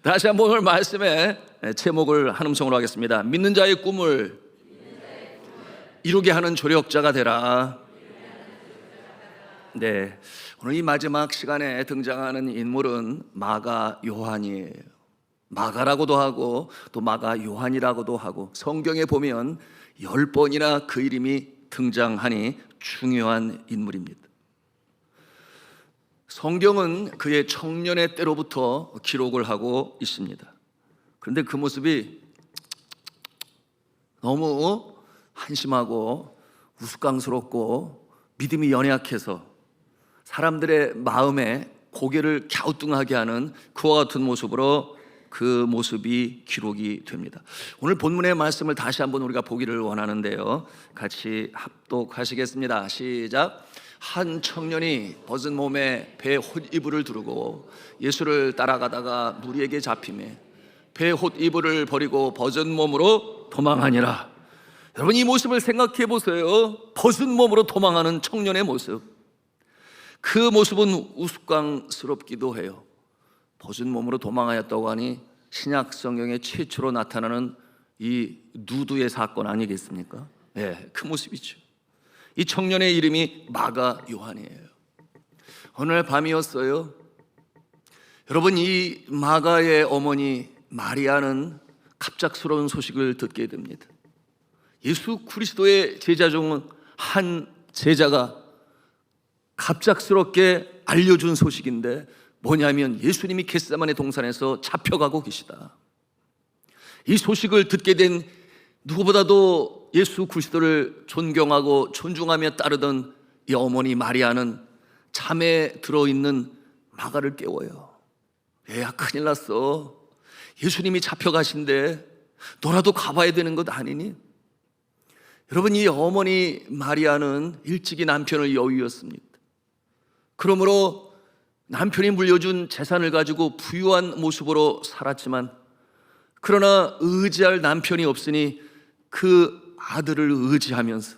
다시 한번 오늘 말씀의 제목을 한 음성으로 하겠습니다. 믿는 자의 꿈을 이루게 하는 조력자가 되라. 네, 오늘 이 마지막 시간에 등장하는 인물은 마가 요한이에요. 마가라고도 하고 또 마가 요한이라고도 하고, 성경에 보면 10번이나 그 이름이 등장하니 중요한 인물입니다. 성경은 그의 청년의 때로부터 기록을 하고 있습니다. 그런데 그 모습이 너무 한심하고 우스꽝스럽고 믿음이 연약해서 사람들의 마음에 고개를 갸우뚱하게 하는 그와 같은 모습으로 그 모습이 기록이 됩니다. 오늘 본문의 말씀을 다시 한번 우리가 보기를 원하는데요, 같이 합독하시겠습니다. 시작. 한 청년이 벗은 몸에 배 홑이불을 두르고 예수를 따라가다가 무리에게 잡히매 배 홑이불을 버리고 벗은 몸으로 도망하니라. 여러분, 이 모습을 생각해 보세요. 벗은 몸으로 도망하는 청년의 모습. 그 모습은 우스꽝스럽기도 해요. 벗은 몸으로 도망하였다고 하니 신약 성경에 최초로 나타나는 이 누드의 사건 아니겠습니까? 네, 그 모습이죠. 이 청년의 이름이 마가 요한이에요. 어느 날 밤이었어요. 여러분, 이 마가의 어머니 마리아는 갑작스러운 소식을 듣게 됩니다. 예수 그리스도의 제자 중 한 제자가 갑작스럽게 알려준 소식인데 뭐냐면 예수님이 겟세마네 동산에서 잡혀가고 계시다. 이 소식을 듣게 된 누구보다도 예수 그리스도를 존경하고 존중하며 따르던 이 어머니 마리아는 잠에 들어있는 마가를 깨워요. 얘야, 큰일 났어. 예수님이 잡혀가신데 너라도 가봐야 되는 것 아니니? 여러분, 이 어머니 마리아는 일찍이 남편을 여의었습니다. 그러므로 남편이 물려준 재산을 가지고 부유한 모습으로 살았지만, 그러나 의지할 남편이 없으니 그 아들을 의지하면서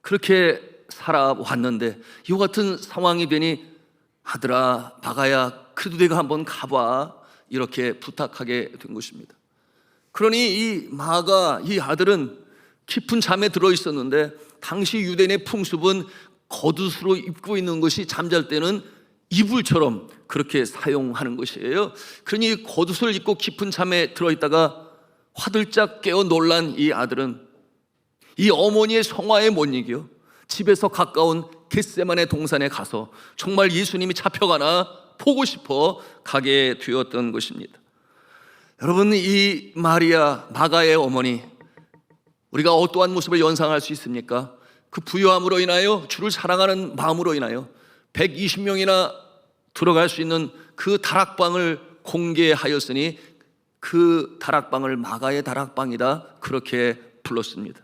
그렇게 살아왔는데, 이와 같은 상황이 되니 아들아, 마가야, 그래도 내가 한번 가봐, 이렇게 부탁하게 된 것입니다. 그러니 이 마가, 이 아들은 깊은 잠에 들어 있었는데, 당시 유대인의 풍습은 겉옷으로 입고 있는 것이 잠잘 때는 이불처럼 그렇게 사용하는 것이에요. 그러니 겉옷을 입고 깊은 잠에 들어있다가 화들짝 깨어 놀란 이 아들은 이 어머니의 성화에 못 이겨 집에서 가까운 겟세마네 동산에 가서 정말 예수님이 잡혀가나 보고 싶어 가게 되었던 것입니다. 여러분, 이 마리아, 마가의 어머니, 우리가 어떠한 모습을 연상할 수 있습니까? 그 부유함으로 인하여, 주를 사랑하는 마음으로 인하여 120명이나 들어갈 수 있는 그 다락방을 공개하였으니 그 다락방을 마가의 다락방이다, 그렇게 불렀습니다.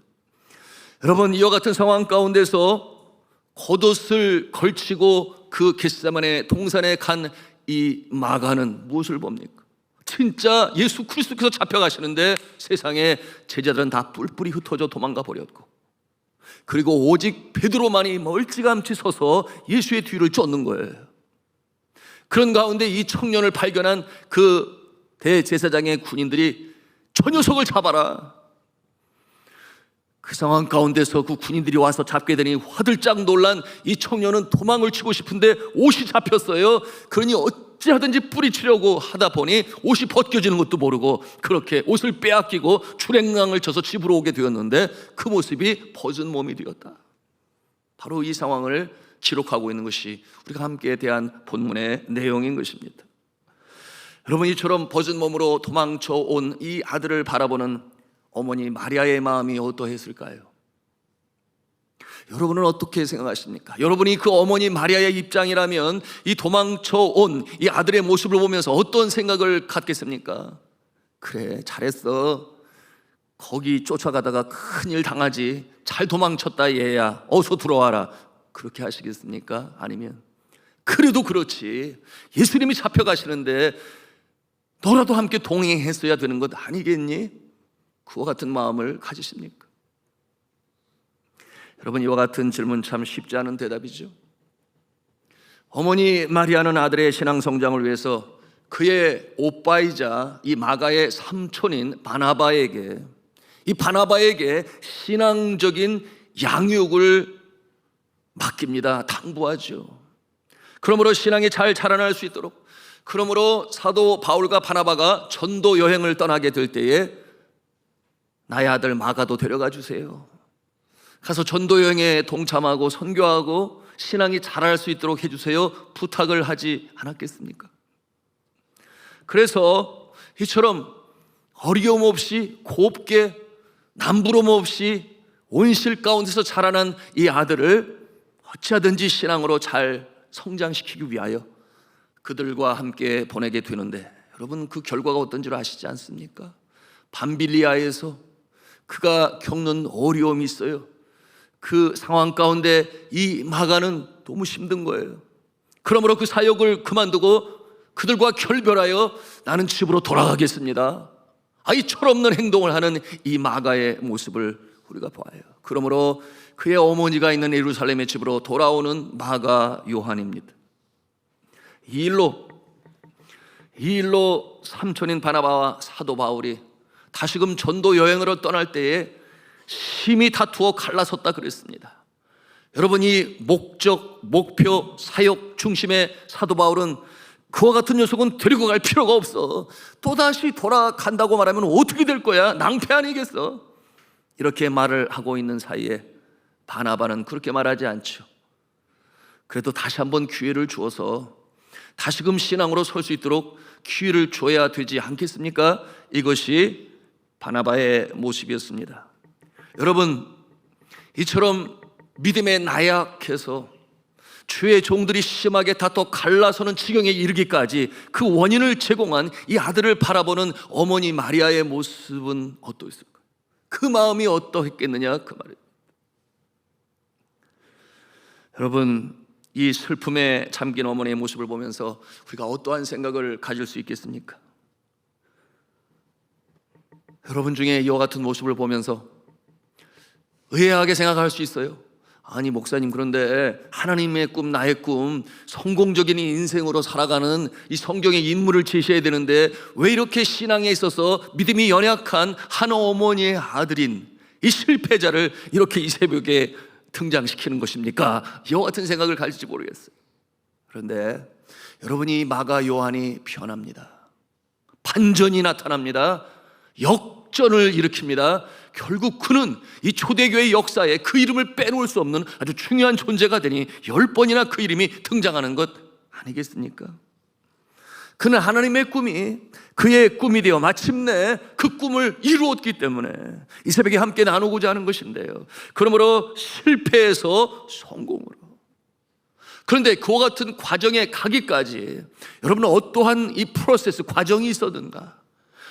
여러분, 이와 같은 상황 가운데서 겉옷을 걸치고 그 겟세마네 동산에 간 이 마가는 무엇을 봅니까? 진짜 예수 그리스도께서 잡혀가시는데 세상에 제자들은 다 뿔뿔이 흩어져 도망가 버렸고, 그리고 오직 베드로만이 멀찌감치 서서 예수의 뒤를 쫓는 거예요. 그런 가운데 이 청년을 발견한 그 대제사장의 군인들이 저 녀석을 잡아라. 그 상황 가운데서 그 군인들이 와서 잡게 되니 화들짝 놀란 이 청년은 도망을 치고 싶은데 옷이 잡혔어요. 그러니 어찌하든지 뿌리치려고 하다 보니 옷이 벗겨지는 것도 모르고 그렇게 옷을 빼앗기고 출행랑을 쳐서 집으로 오게 되었는데, 그 모습이 벗은 몸이 되었다. 바로 이 상황을 기록하고 있는 것이 우리가 함께 대한 본문의 내용인 것입니다. 여러분, 이처럼 벗은 몸으로 도망쳐 온 이 아들을 바라보는 어머니 마리아의 마음이 어떠했을까요? 여러분은 어떻게 생각하십니까? 여러분이 그 어머니 마리아의 입장이라면 이 도망쳐 온 이 아들의 모습을 보면서 어떤 생각을 갖겠습니까? 그래, 잘했어. 거기 쫓아가다가 큰일 당하지. 잘 도망쳤다 얘야. 어서 들어와라. 그렇게 하시겠습니까? 아니면 그래도 그렇지, 예수님이 잡혀가시는데 너라도 함께 동행했어야 되는 것 아니겠니? 그와 같은 마음을 가지십니까? 여러분, 이와 같은 질문 참 쉽지 않은 대답이죠. 어머니 마리아는 아들의 신앙 성장을 위해서 그의 오빠이자 이 마가의 삼촌인 바나바에게, 이 바나바에게 신앙적인 양육을 맡깁니다. 당부하죠. 그러므로 신앙이 잘 자라날 수 있도록, 그러므로 사도 바울과 바나바가 전도 여행을 떠나게 될 때에 나의 아들 마가도 데려가 주세요. 가서 전도 여행에 동참하고 선교하고 신앙이 자랄 수 있도록 해주세요. 부탁을 하지 않았겠습니까? 그래서 이처럼 어려움 없이 곱게 남부름 없이 온실 가운데서 자라난 이 아들을 어찌하든지 신앙으로 잘 성장시키기 위하여 그들과 함께 보내게 되는데, 여러분, 그 결과가 어떤 줄 아시지 않습니까? 밤빌리아에서 그가 겪는 어려움이 있어요. 그 상황 가운데 이 마가는 너무 힘든 거예요. 그러므로 그 사역을 그만두고 그들과 결별하여 나는 집으로 돌아가겠습니다, 이 철없는 행동을 하는 이 마가의 모습을 우리가 봐요. 그러므로 그의 어머니가 있는 예루살렘의 집으로 돌아오는 마가 요한입니다. 이 일로 삼촌인 바나바와 사도 바울이 다시금 전도 여행으로 떠날 때에 심히 다투어 갈라섰다 그랬습니다. 여러분, 이 목적, 목표, 사역 중심의 사도 바울은 그와 같은 녀석은 데리고 갈 필요가 없어, 또다시 돌아간다고 말하면 어떻게 될 거야, 낭패 아니겠어, 이렇게 말을 하고 있는 사이에 바나바는 그렇게 말하지 않죠. 그래도 다시 한번 기회를 주어서 다시금 신앙으로 설 수 있도록 기회를 줘야 되지 않겠습니까? 이것이 바나바의 모습이었습니다. 여러분, 이처럼 믿음에 나약해서 주의 종들이 심하게 다퉈 갈라서는 지경에 이르기까지 그 원인을 제공한 이 아들을 바라보는 어머니 마리아의 모습은 어떠했을까요? 그 마음이 어떠했겠느냐, 그 말이에요. 여러분, 이 슬픔에 잠긴 어머니의 모습을 보면서 우리가 어떠한 생각을 가질 수 있겠습니까? 여러분 중에 이와 같은 모습을 보면서 의아하게 생각할 수 있어요. 아니 목사님, 그런데 하나님의 꿈, 나의 꿈, 성공적인 인생으로 살아가는 이 성경의 인물을 제시해야 되는데 왜 이렇게 신앙에 있어서 믿음이 연약한 한 어머니의 아들인 이 실패자를 이렇게 이 새벽에 등장시키는 것입니까? 이와 같은 생각을 가질지 모르겠어요. 그런데 여러분이 마가 요한이 변합니다. 반전이 나타납니다. 역전을 일으킵니다. 결국 그는 이 초대교회 역사에 그 이름을 빼놓을 수 없는 아주 중요한 존재가 되니 10번이나 그 이름이 등장하는 것 아니겠습니까? 그는 하나님의 꿈이 그의 꿈이 되어 마침내 그 꿈을 이루었기 때문에 이 새벽에 함께 나누고자 하는 것인데요, 그러므로 실패에서 성공으로, 그런데 그와 같은 과정에 가기까지 여러분은 어떠한 이 프로세스, 과정이 있었는가?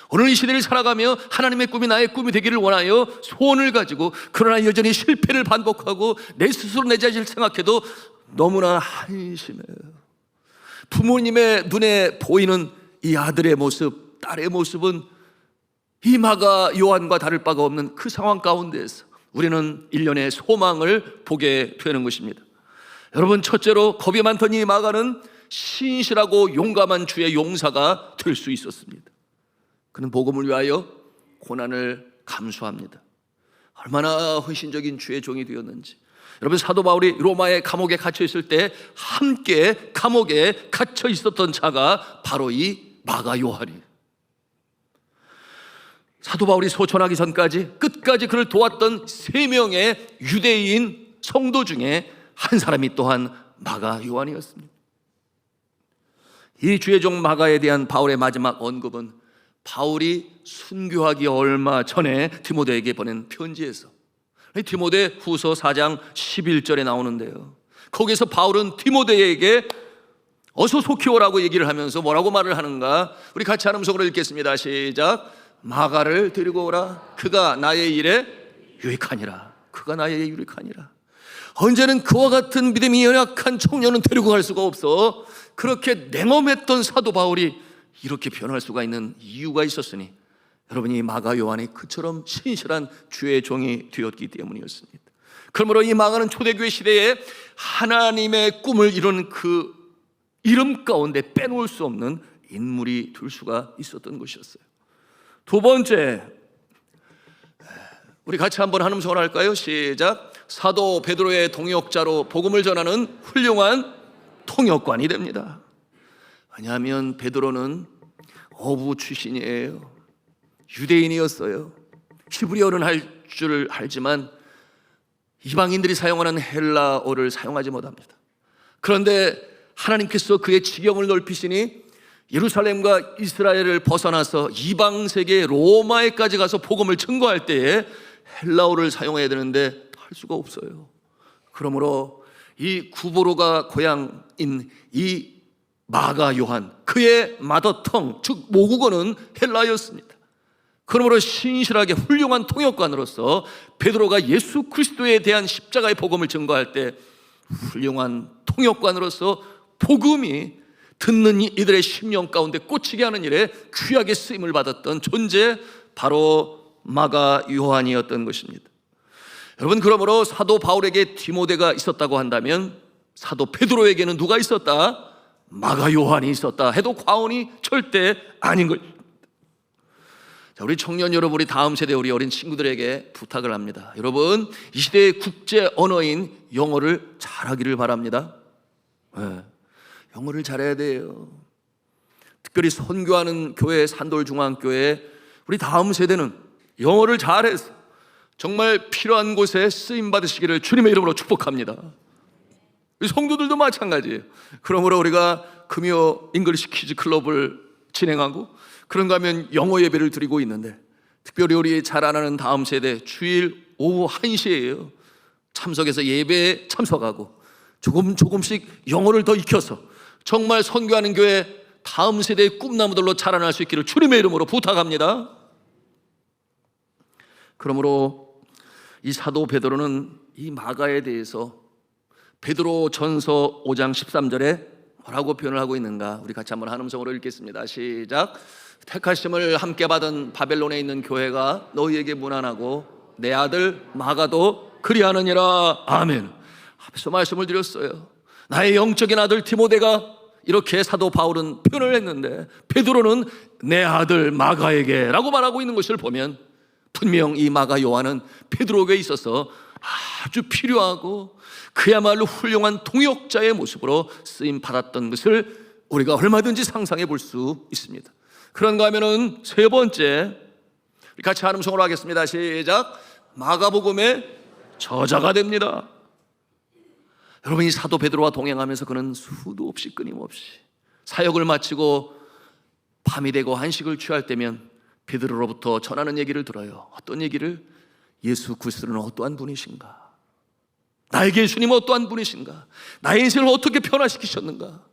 오늘 이 시대를 살아가며 하나님의 꿈이 나의 꿈이 되기를 원하여 소원을 가지고, 그러나 여전히 실패를 반복하고 내 스스로 내 자신을 생각해도 너무나 한심해요. 부모님의 눈에 보이는 이 아들의 모습, 딸의 모습은 이 마가 요한과 다를 바가 없는 그 상황 가운데에서 우리는 일련의 소망을 보게 되는 것입니다. 여러분, 첫째로 겁이 많던 이 마가는 신실하고 용감한 주의 용사가 될 수 있었습니다. 그는 복음을 위하여 고난을 감수합니다. 얼마나 헌신적인 주의 종이 되었는지. 여러분, 사도 바울이 로마의 감옥에 갇혀 있을 때 함께 감옥에 갇혀 있었던 자가 바로 이 마가 요한이에요. 사도 바울이 소천하기 전까지 끝까지 그를 도왔던 3명의 유대인 성도 중에 한 사람이 또한 마가 요한이었습니다. 이 주의 종 마가에 대한 바울의 마지막 언급은 바울이 순교하기 얼마 전에 디모데에게 보낸 편지에서, 디모데 후서 4장 11절에 나오는데요, 거기서 바울은 디모데에게 어서 속히 오라고 얘기를 하면서 뭐라고 말을 하는가? 우리 같이 한 음성으로 읽겠습니다. 시작. 마가를 데리고 오라. 그가 나의 일에 유익하니라. 그가 나의 일에 유익하니라. 언제는 그와 같은 믿음이 연약한 청년은 데리고 갈 수가 없어. 그렇게 냉엄했던 사도 바울이 이렇게 변할 수가 있는 이유가 있었으니 여러분이 마가 요한이 그처럼 신실한 주의 종이 되었기 때문이었습니다. 그러므로 이 망하는 초대교회 시대에 하나님의 꿈을 이루는 그 이름 가운데 빼놓을 수 없는 인물이 될 수가 있었던 것이었어요. 두 번째, 우리 같이 한번 한 음성을 할까요? 시작. 사도 베드로의 동역자로 복음을 전하는 훌륭한 통역관이 됩니다. 왜냐하면 베드로는 어부 출신이에요. 유대인이었어요. 히브리어는 할 줄 알지만 이방인들이 사용하는 헬라어를 사용하지 못합니다. 그런데 하나님께서 그의 지경을 넓히시니 예루살렘과 이스라엘을 벗어나서 이방 세계 로마에까지 가서 복음을 증거할 때에 헬라어를 사용해야 되는데 할 수가 없어요. 그러므로 이 구보로가 고향인 이 마가 요한, 그의 마더텅, 즉 모국어는 헬라어였습니다. 그러므로 신실하게 훌륭한 통역관으로서 베드로가 예수 그리스도에 대한 십자가의 복음을 증거할 때 훌륭한 통역관으로서 복음이 듣는 이들의 심령 가운데 꽂히게 하는 일에 귀하게 쓰임을 받았던 존재, 바로 마가 요한이었던 것입니다. 여러분, 그러므로 사도 바울에게 디모데가 있었다고 한다면 사도 베드로에게는 누가 있었다? 마가 요한이 있었다 해도 과언이 절대 아닌 것. 자, 우리 청년 여러분, 우리 다음 세대 우리 어린 친구들에게 부탁을 합니다. 여러분, 이 시대의 국제 언어인 영어를 잘하기를 바랍니다. 영어를 잘해야 돼요. 특별히 선교하는 교회, 산돌중앙교회 우리 다음 세대는 영어를 잘해서 정말 필요한 곳에 쓰임 받으시기를 주님의 이름으로 축복합니다. 성도들도 마찬가지예요. 그러므로 우리가 금요 잉글리시 퀴즈 클럽을 진행하고 그런가 하면 영어 예배를 드리고 있는데, 특별히 우리 잘 아는 다음 세대 주일 오후 1시에요 참석해서 예배에 참석하고 조금씩 영어를 더 익혀서 정말 선교하는 교회 다음 세대의 꿈나무들로 자라날 수 있기를 주님의 이름으로 부탁합니다. 그러므로 이 사도 베드로는 이 마가에 대해서 베드로 전서 5장 13절에 뭐라고 표현을 하고 있는가? 우리 같이 한번 한 음성으로 읽겠습니다. 시작. 택하심을 함께 받은 바벨론에 있는 교회가 너희에게 문안하고 내 아들 마가도 그리하느니라. 아멘. 앞에서 말씀을 드렸어요. 나의 영적인 아들 디모데가 이렇게 사도 바울은 표현을 했는데 베드로는 내 아들 마가에게 라고 말하고 있는 것을 보면 분명 이 마가 요한은 베드로에게 있어서 아주 필요하고 그야말로 훌륭한 통역자의 모습으로 쓰임 받았던 것을 우리가 얼마든지 상상해 볼 수 있습니다. 그런가 하면은 세 번째, 같이 한 음성으로 하겠습니다. 시작. 마가복음의 저자가 됩니다. 여러분, 이 사도 베드로와 동행하면서 그는 수도 없이 끊임없이 사역을 마치고 밤이 되고 한식을 취할 때면 베드로로부터 전하는 얘기를 들어요. 어떤 얘기를? 예수 그리스도는 어떠한 분이신가? 나에게 예수님은 어떠한 분이신가? 나의 인생을 어떻게 변화시키셨는가?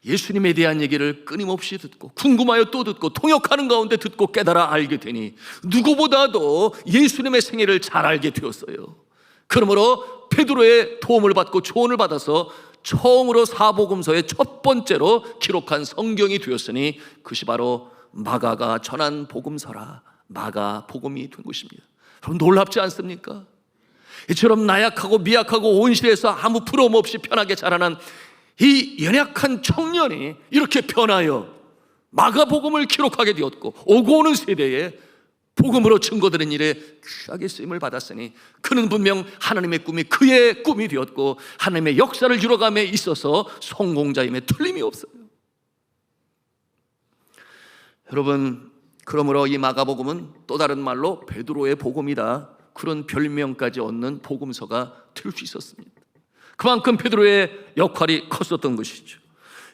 예수님에 대한 얘기를 끊임없이 듣고 궁금하여 또 듣고 통역하는 가운데 듣고 깨달아 알게 되니 누구보다도 예수님의 생애를 잘 알게 되었어요. 그러므로 베드로의 도움을 받고 조언을 받아서 처음으로 사복음서의 첫 번째로 기록한 성경이 되었으니 그것이 바로 마가가 전한 복음서라, 마가복음이 된 것입니다. 여러분, 놀랍지 않습니까? 이처럼 나약하고 미약하고 온실에서 아무 부러움 없이 편하게 자라난 이 연약한 청년이 이렇게 변하여 마가복음을 기록하게 되었고 오고 오는 세대에 복음으로 증거되는 일에 귀하게 쓰임을 받았으니 그는 분명 하나님의 꿈이 그의 꿈이 되었고 하나님의 역사를 이뤄감에 있어서 성공자임에 틀림이 없어요. 여러분, 그러므로 이 마가복음은 또 다른 말로 베드로의 복음이다, 그런 별명까지 얻는 복음서가 될 수 있었습니다. 그만큼 베드로의 역할이 컸었던 것이죠.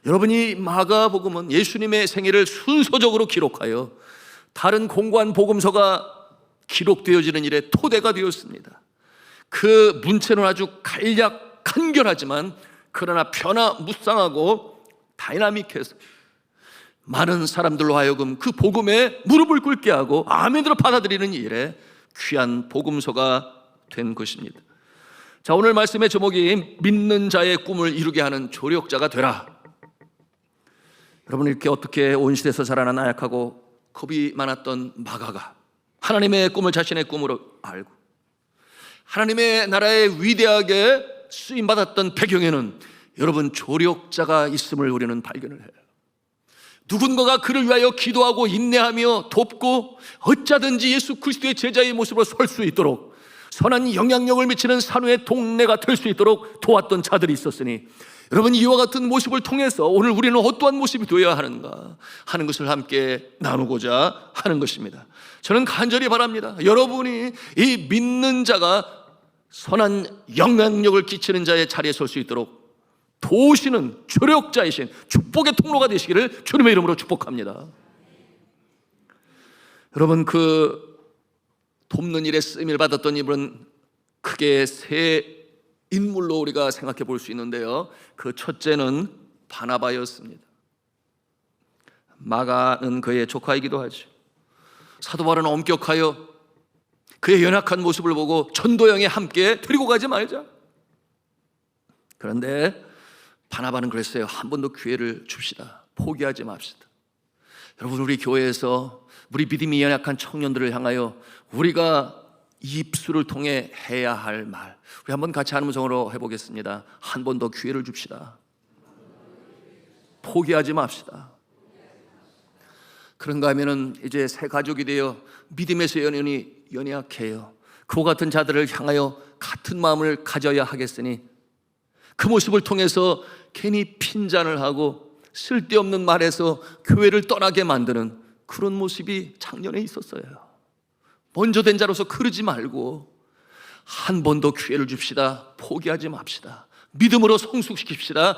여러분, 이 마가복음은 예수님의 생애를 순서적으로 기록하여 다른 공고한 복음서가 기록되어지는 일에 토대가 되었습니다. 그 문체는 아주 간결하지만 그러나 변화무쌍하고 다이나믹해서 많은 사람들로 하여금 그 복음에 무릎을 꿇게 하고 아멘으로 받아들이는 일에 귀한 복음서가 된 것입니다. 자, 오늘 말씀의 제목이 믿는 자의 꿈을 이루게 하는 조력자가 되라. 여러분, 이렇게 어떻게 온실에서 자라난 나약하고 겁이 많았던 마가가 하나님의 꿈을 자신의 꿈으로 알고 하나님의 나라에 위대하게 쓰임받았던 배경에는 여러분 조력자가 있음을 우리는 발견을 해요. 누군가가 그를 위하여 기도하고 인내하며 돕고 어쩌든지 예수 그리스도의 제자의 모습으로 설 수 있도록 선한 영향력을 미치는 산후의 동네가 될 수 있도록 도왔던 자들이 있었으니 여러분, 이와 같은 모습을 통해서 오늘 우리는 어떠한 모습이 되어야 하는가 하는 것을 함께 나누고자 하는 것입니다. 저는 간절히 바랍니다. 여러분이 이 믿는 자가 선한 영향력을 끼치는 자의 자리에 설 수 있도록 도우시는 조력자이신 축복의 통로가 되시기를 주님의 이름으로 축복합니다. 여러분, 그 돕는 일에 쓰임을 받았던 이분은 크게 세 인물로 우리가 생각해 볼 수 있는데요, 그 첫째는 바나바였습니다. 마가는 그의 조카이기도 하죠. 사도 바울은 엄격하여 그의 연약한 모습을 보고 전도여행에 함께 데리고 가지 말자. 그런데 바나바는 그랬어요. 한 번 더 기회를 줍시다. 포기하지 맙시다. 여러분, 우리 교회에서 우리 믿음이 연약한 청년들을 향하여 우리가 입술을 통해 해야 할 말, 우리 한번 같이 한 음성으로 해보겠습니다. 한 번 더 기회를 줍시다. 포기하지 맙시다. 그런가 하면은 이제 새 가족이 되어 믿음에서 연약해요. 그와 같은 자들을 향하여 같은 마음을 가져야 하겠으니 그 모습을 통해서 괜히 핀잔을 하고 쓸데없는 말에서 교회를 떠나게 만드는 그런 모습이 작년에 있었어요. 먼저 된 자로서 그러지 말고 한 번 더 기회를 줍시다. 포기하지 맙시다. 믿음으로 성숙시킵시다.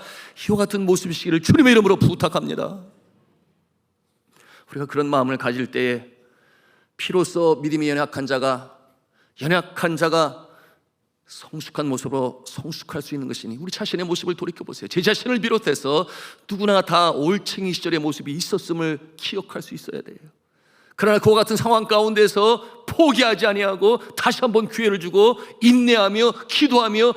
이와 같은 모습이시기를 주님의 이름으로 부탁합니다. 우리가 그런 마음을 가질 때에 피로써 믿음이 연약한 자가 성숙한 모습으로 성숙할 수 있는 것이니 우리 자신의 모습을 돌이켜보세요. 제 자신을 비롯해서 누구나 다 올챙이 시절의 모습이 있었음을 기억할 수 있어야 돼요. 그러나 그와 같은 상황 가운데서 포기하지 아니하고 다시 한번 기회를 주고 인내하며 기도하며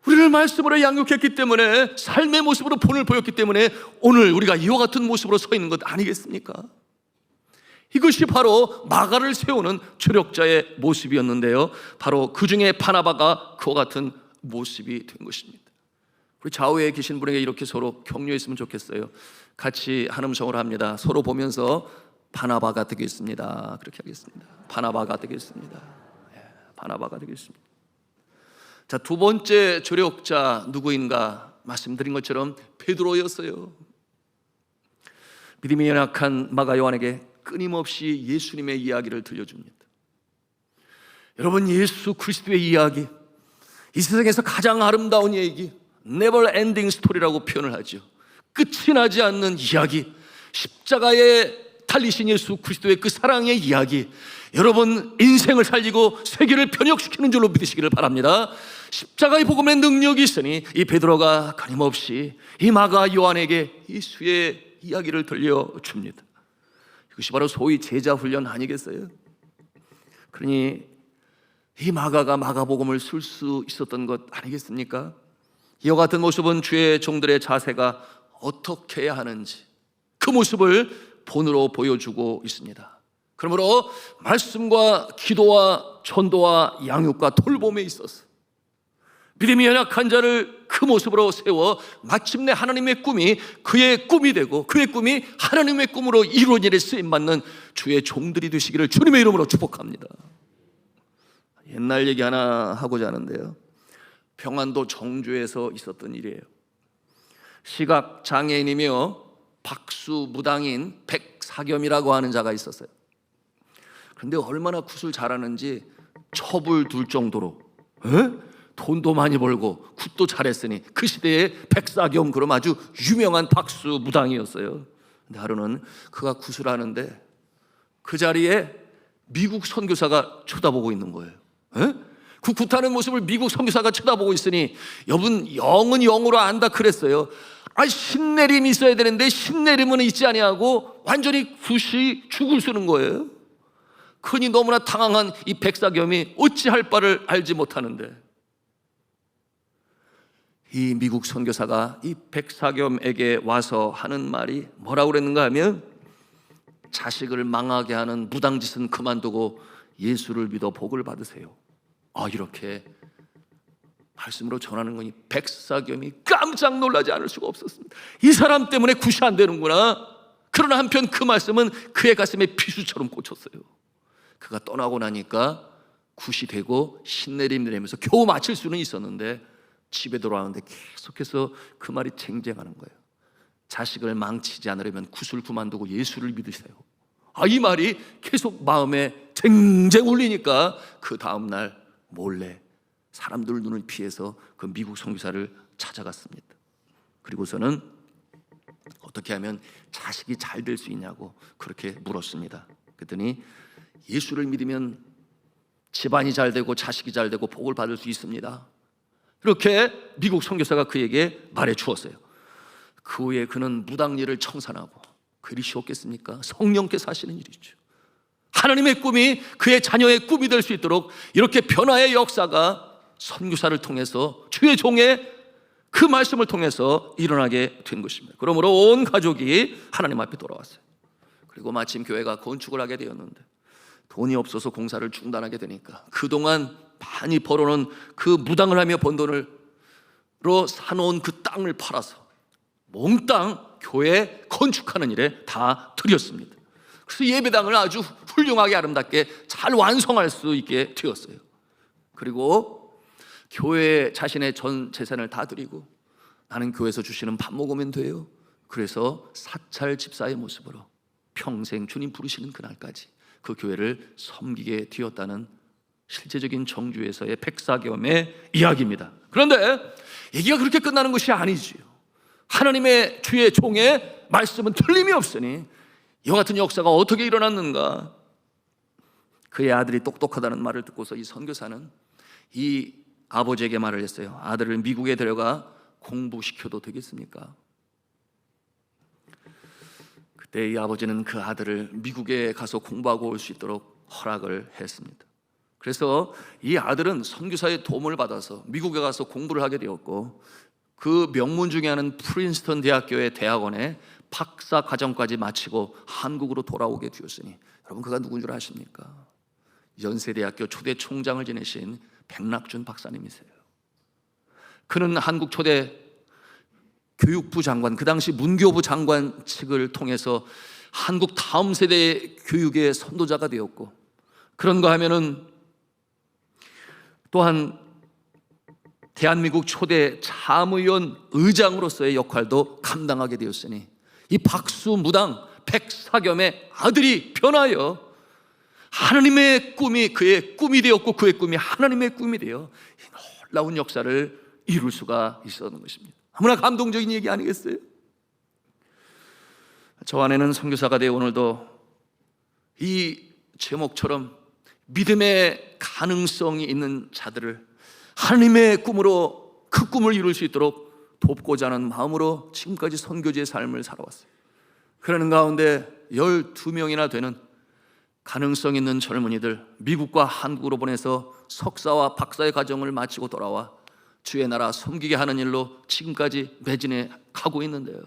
우리를 말씀으로 양육했기 때문에 삶의 모습으로 본을 보였기 때문에 오늘 우리가 이와 같은 모습으로 서 있는 것 아니겠습니까? 이것이 바로 마가를 세우는 조력자의 모습이었는데요, 바로 그 중에 바나바가 그와 같은 모습이 된 것입니다. 우리 좌우에 계신 분에게 이렇게 서로 격려했으면 좋겠어요. 같이 한 음성으로 합니다. 서로 보면서 바나바가 되겠습니다. 그렇게 하겠습니다. 바나바가 되겠습니다. 바나바가 되겠습니다. 자, 두 번째 조력자 누구인가 말씀드린 것처럼 베드로였어요. 믿음이 연약한 마가 요한에게 끊임없이 예수님의 이야기를 들려줍니다. 여러분, 예수 그리스도의 이야기, 이 세상에서 가장 아름다운 얘기, never ending story라고 표현을 하죠. 끝이 나지 않는 이야기, 십자가에 달리신 예수 그리스도의 그 사랑의 이야기, 여러분 인생을 살리고 세계를 변혁시키는 줄로 믿으시기를 바랍니다. 십자가의 복음의 능력이 있으니 이 베드로가 끊임없이 이 마가 요한에게 예수의 이야기를 들려줍니다. 이것이 바로 소위 제자 훈련 아니겠어요? 그러니 이 마가가 마가복음을 쓸 수 있었던 것 아니겠습니까? 이와 같은 모습은 주의 종들의 자세가 어떻게 해야 하는지 그 모습을 본으로 보여주고 있습니다. 그러므로 말씀과 기도와 전도와 양육과 돌봄에 있어서 믿음이 연약한 자를 그 모습으로 세워 마침내 하나님의 꿈이 그의 꿈이 되고 그의 꿈이 하나님의 꿈으로 이루어진 일에 쓰임받는 주의 종들이 되시기를 주님의 이름으로 축복합니다. 옛날 얘기 하나 하고자 하는데요, 평안도 정주에서 있었던 일이에요. 시각장애인이며 박수무당인 백사겸이라고 하는 자가 있었어요. 그런데 얼마나 굿을 잘하는지 첩을 둘 정도로 돈도 많이 벌고 굿도 잘했으니 그 시대에 백사겸, 그럼 아주 유명한 박수무당이었어요. 근데 하루는 그가 굿을 하는데 그 자리에 미국 선교사가 쳐다보고 있는 거예요. 그 굿하는 모습을 미국 선교사가 쳐다보고 있으니 여러분, 영은 영으로 안다 그랬어요. 신내림이 있어야 되는데 신내림은 있지 아니하고 완전히 굿이 죽을 쓰는 거예요. 그러니 너무나 당황한 이 백사겸이 어찌할 바를 알지 못하는데 이 미국 선교사가 이 백사겸에게 와서 하는 말이 뭐라고 그랬는가 하면, 자식을 망하게 하는 무당짓은 그만두고 예수를 믿어 복을 받으세요. 이렇게 말씀으로 전하는 거니 백사겸이 깜짝 놀라지 않을 수가 없었습니다. 이 사람 때문에 굿이 안 되는구나. 그러나 한편 그 말씀은 그의 가슴에 비수처럼 꽂혔어요. 그가 떠나고 나니까 굿이 되고 신내림 내리면서 겨우 마칠 수는 있었는데 집에 돌아가는데 계속해서 그 말이 쟁쟁하는 거예요. 자식을 망치지 않으려면 굿을 그만두고 예수를 믿으세요. 이 말이 계속 마음에 쟁쟁 울리니까 그 다음날 몰래 사람들 눈을 피해서 그 미국 선교사를 찾아갔습니다. 그리고서는 어떻게 하면 자식이 잘 될 수 있냐고 그렇게 물었습니다. 그랬더니 예수를 믿으면 집안이 잘 되고 자식이 잘 되고 복을 받을 수 있습니다. 이렇게 미국 선교사가 그에게 말해 주었어요. 그 후에 그는 무당일을 청산하고, 그 일이 쉬웠겠습니까? 성령께서 하시는 일이죠. 하나님의 꿈이 그의 자녀의 꿈이 될 수 있도록 이렇게 변화의 역사가 선교사를 통해서, 주의 종의 그 말씀을 통해서 일어나게 된 것입니다. 그러므로 온 가족이 하나님 앞에 돌아왔어요. 그리고 마침 교회가 건축을 하게 되었는데 돈이 없어서 공사를 중단하게 되니까 그동안 많이 벌어놓은 그 무당을 하며 번 돈으로 사놓은 그 땅을 팔아서 몽땅 교회 건축하는 일에 다 들였습니다. 그래서 예배당을 아주 훌륭하게 아름답게 잘 완성할 수 있게 되었어요. 그리고 교회에 자신의 전 재산을 다 드리고 나는 교회에서 주시는 밥 먹으면 돼요. 그래서 사찰 집사의 모습으로 평생 주님 부르시는 그날까지 그 교회를 섬기게 되었다는 실제적인 정주에서의 백사겸의 이야기입니다. 그런데 얘기가 그렇게 끝나는 것이 아니지요. 하나님의 주의 종의 말씀은 틀림이 없으니 이와 같은 역사가 어떻게 일어났는가? 그의 아들이 똑똑하다는 말을 듣고서 이 선교사는 이 아버지에게 말을 했어요. 아들을 미국에 데려가 공부시켜도 되겠습니까? 그때 이 아버지는 그 아들을 미국에 가서 공부하고 올 수 있도록 허락을 했습니다. 그래서 이 아들은 선교사의 도움을 받아서 미국에 가서 공부를 하게 되었고, 그 명문 중에 하나는 프린스턴 대학교의 대학원에 박사 과정까지 마치고 한국으로 돌아오게 되었으니, 여러분 그가 누군 줄 아십니까? 연세대학교 초대 총장을 지내신 백낙준 박사님이세요. 그는 한국 초대 교육부 장관, 그 당시 문교부 장관 측을 통해서 한국 다음 세대의 교육의 선도자가 되었고, 그런가 하면은 또한 대한민국 초대 참의원 의장으로서의 역할도 감당하게 되었으니, 이 박수무당 백사겸의 아들이 변하여 하나님의 꿈이 그의 꿈이 되었고, 그의 꿈이 하나님의 꿈이 되어 놀라운 역사를 이룰 수가 있었던 것입니다. 너무나 감동적인 얘기 아니겠어요? 저 안에는 선교사가 되어 오늘도 이 제목처럼 믿음의 가능성이 있는 자들을 하나님의 꿈으로 그 꿈을 이룰 수 있도록 돕고자 하는 마음으로 지금까지 선교지의 삶을 살아왔어요. 그러는 가운데 12명이나 되는 가능성 있는 젊은이들 미국과 한국으로 보내서 석사와 박사의 과정을 마치고 돌아와 주의 나라 섬기게 하는 일로 지금까지 매진해 가고 있는데요.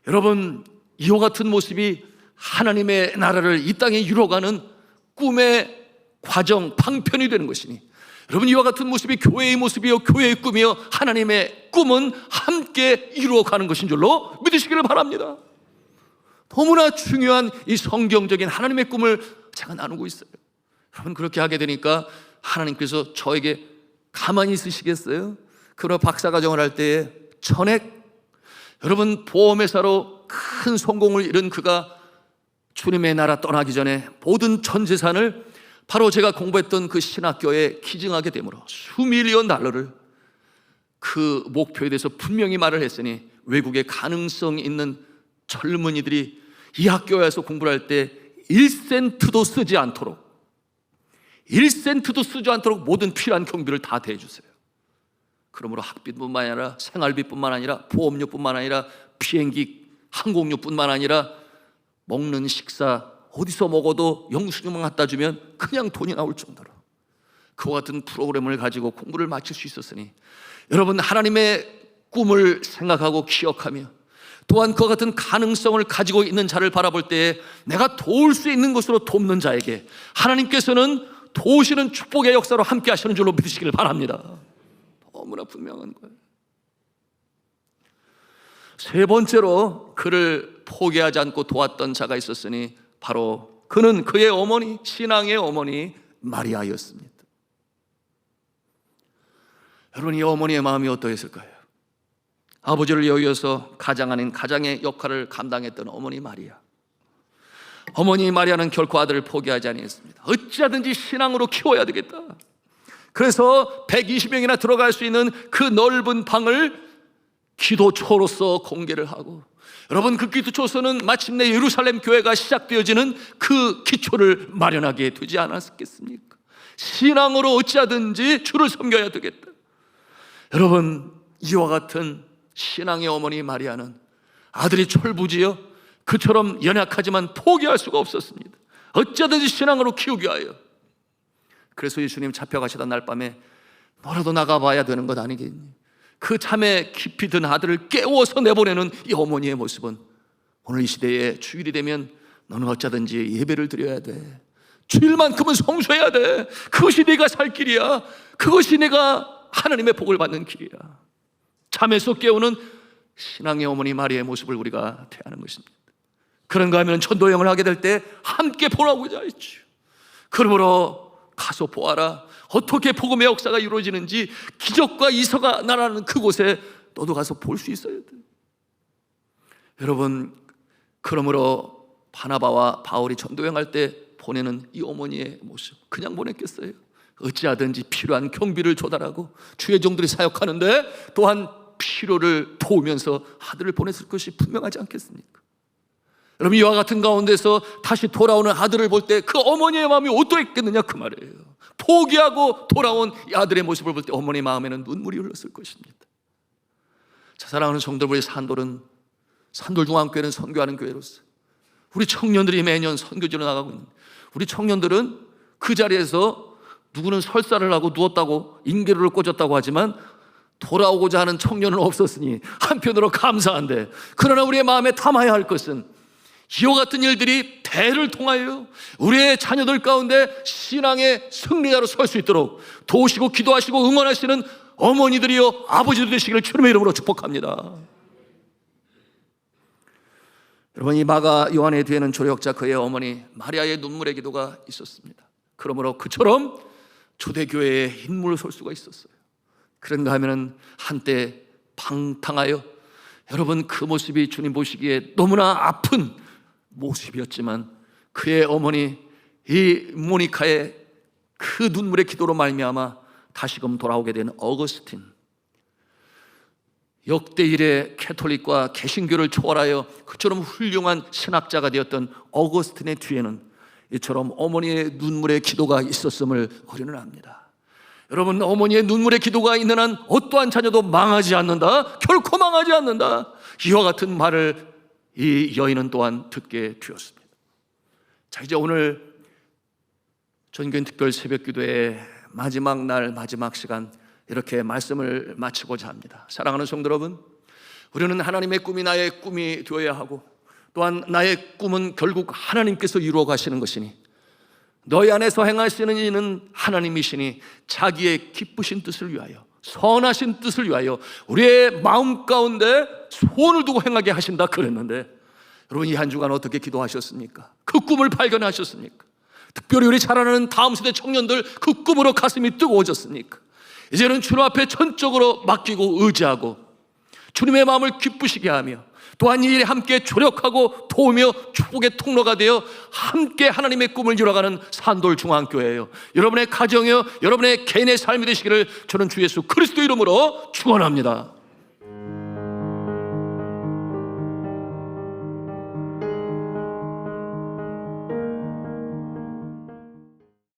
여러분, 이와 같은 모습이 하나님의 나라를 이 땅에 이루어가는 꿈의 과정, 방편이 되는 것이니, 여러분 이와 같은 모습이 교회의 모습이요 교회의 꿈이요 하나님의 꿈은 함께 이루어가는 것인 줄로 믿으시기를 바랍니다. 너무나 중요한 이 성경적인 하나님의 꿈을 제가 나누고 있어요. 여러분 그렇게 하게 되니까 하나님께서 저에게 가만히 있으시겠어요? 그러나 박사과정을 할 때에 전액, 여러분 보험회사로 큰 성공을 이룬 그가 주님의 나라 떠나기 전에 모든 전 재산을 바로 제가 공부했던 그 신학교에 기증하게 되므로 수밀리언 달러를 그 목표에 대해서 분명히 말을 했으니, 외국에 가능성 있는 젊은이들이 이 학교에서 공부를 할 때 1센트도 쓰지 않도록, 1센트도 쓰지 않도록 모든 필요한 경비를 다 대주세요. 그러므로 학비뿐만 아니라 생활비뿐만 아니라 보험료뿐만 아니라 비행기 항공료뿐만 아니라 먹는 식사 어디서 먹어도 영수증만 갖다 주면 그냥 돈이 나올 정도로 그와 같은 프로그램을 가지고 공부를 마칠 수 있었으니, 여러분 하나님의 꿈을 생각하고 기억하며 또한 그와 같은 가능성을 가지고 있는 자를 바라볼 때에 내가 도울 수 있는 것으로 돕는 자에게 하나님께서는 도우시는 축복의 역사로 함께 하시는 줄로 믿으시길 바랍니다. 너무나 분명한 거예요. 세 번째로 그를 포기하지 않고 도왔던 자가 있었으니 바로 그는 그의 어머니, 신앙의 어머니 마리아였습니다. 여러분, 이 어머니의 마음이 어떠했을까요? 아버지를 여기어서 가장 아닌 가장의 역할을 감당했던 어머니 마리아. 어머니 마리아는 결코 아들을 포기하지 아니했습니다. 어찌하든지 신앙으로 키워야 되겠다. 그래서 120명이나 들어갈 수 있는 그 넓은 방을 기도초로서 공개를 하고, 여러분, 그 기도초서는 마침내 예루살렘 교회가 시작되어지는 그 기초를 마련하게 되지 않았겠습니까? 신앙으로 어찌하든지 주를 섬겨야 되겠다. 여러분, 이와 같은 신앙의 어머니 마리아는 아들이 철부지요, 그처럼 연약하지만 포기할 수가 없었습니다. 어찌하든지 신앙으로 키우기 위하여. 그래서 예수님 잡혀가시던 날 밤에 너라도 나가봐야 되는 것 아니겠니? 그 잠에 깊이 든 아들을 깨워서 내보내는 이 어머니의 모습은 오늘 이 시대에 주일이 되면 너는 어쩌든지 예배를 드려야 돼. 주일만큼은 성수해야 돼. 그것이 네가 살 길이야. 그것이 내가 하나님의 복을 받는 길이야. 잠에서 깨우는 신앙의 어머니 마리아의 모습을 우리가 대하는 것입니다. 그런가 하면 전도여행을 하게 될 때 함께 보라고자 했죠. 그러므로 가서 보아라. 어떻게 복음의 역사가 이루어지는지, 기적과 이서가 나라는 그곳에 너도 가서 볼 수 있어야 돼. 여러분, 그러므로 바나바와 바울이 전도여행할 때 보내는 이 어머니의 모습, 그냥 보냈겠어요? 어찌하든지 필요한 경비를 조달하고 주의 종들이 사역하는데 또한 필요를 도우면서 아들을 보냈을 것이 분명하지 않겠습니까? 여러분, 이와 같은 가운데서 다시 돌아오는 아들을 볼 때 그 어머니의 마음이 어떠했겠느냐, 그 말이에요. 포기하고 돌아온 이 아들의 모습을 볼 때 어머니 마음에는 눈물이 흘렀을 것입니다. 자, 사랑하는 성도들, 산돌중앙교회는 선교하는 교회로서 우리 청년들이 매년 선교지로 나가고 있는데, 우리 청년들은 그 자리에서 누구는 설사를 하고 누웠다고 인계루를 꽂았다고 하지만 돌아오고자 하는 청년은 없었으니 한편으로 감사한데, 그러나 우리의 마음에 담아야 할 것은 이와 같은 일들이 대를 통하여 우리의 자녀들 가운데 신앙의 승리자로 설 수 있도록 도우시고 기도하시고 응원하시는 어머니들이요 아버지들 되시기를 주님의 이름으로 축복합니다. 여러분, 이 마가 요한의 뒤에는 조력자 그의 어머니 마리아의 눈물의 기도가 있었습니다. 그러므로 그처럼 초대교회에 인물을 설 수가 있었어요. 그런가 하면 한때 방탕하여, 여러분, 그 모습이 주님 보시기에 너무나 아픈 모습이었지만 그의 어머니 이 모니카의 그 눈물의 기도로 말미암아 다시금 돌아오게 된 어거스틴, 역대 일의 캐톨릭과 개신교를 초월하여 그처럼 훌륭한 신학자가 되었던 어거스틴의 뒤에는 이처럼 어머니의 눈물의 기도가 있었음을 우리는 압니다. 여러분, 어머니의 눈물의 기도가 있는 한 어떠한 자녀도 망하지 않는다, 결코 망하지 않는다, 이와 같은 말을 이 여인은 또한 듣게 되었습니다. 자, 이제 오늘 전교인 특별 새벽기도의 마지막 날 마지막 시간, 이렇게 말씀을 마치고자 합니다. 사랑하는 성도 여러분, 우리는 하나님의 꿈이 나의 꿈이 되어야 하고, 또한 나의 꿈은 결국 하나님께서 이루어 가시는 것이니, 너희 안에서 행하시는 이는 하나님이시니 자기의 기쁘신 뜻을 위하여, 선하신 뜻을 위하여 우리의 마음 가운데 소원을 두고 행하게 하신다 그랬는데, 여러분, 이 한 주간 어떻게 기도하셨습니까? 그 꿈을 발견하셨습니까? 특별히 우리 자라나는 다음 세대 청년들, 그 꿈으로 가슴이 뜨거워졌습니까? 이제는 주님 앞에 전적으로 맡기고 의지하고 주님의 마음을 기쁘시게 하며, 또한 이 일에 함께 조력하고 도우며 축복의 통로가 되어 함께 하나님의 꿈을 이뤄가는 산돌중앙교회예요. 여러분의 가정이요, 여러분의 개인의 삶이 되시기를 저는 주 예수 그리스도 이름으로 축원합니다.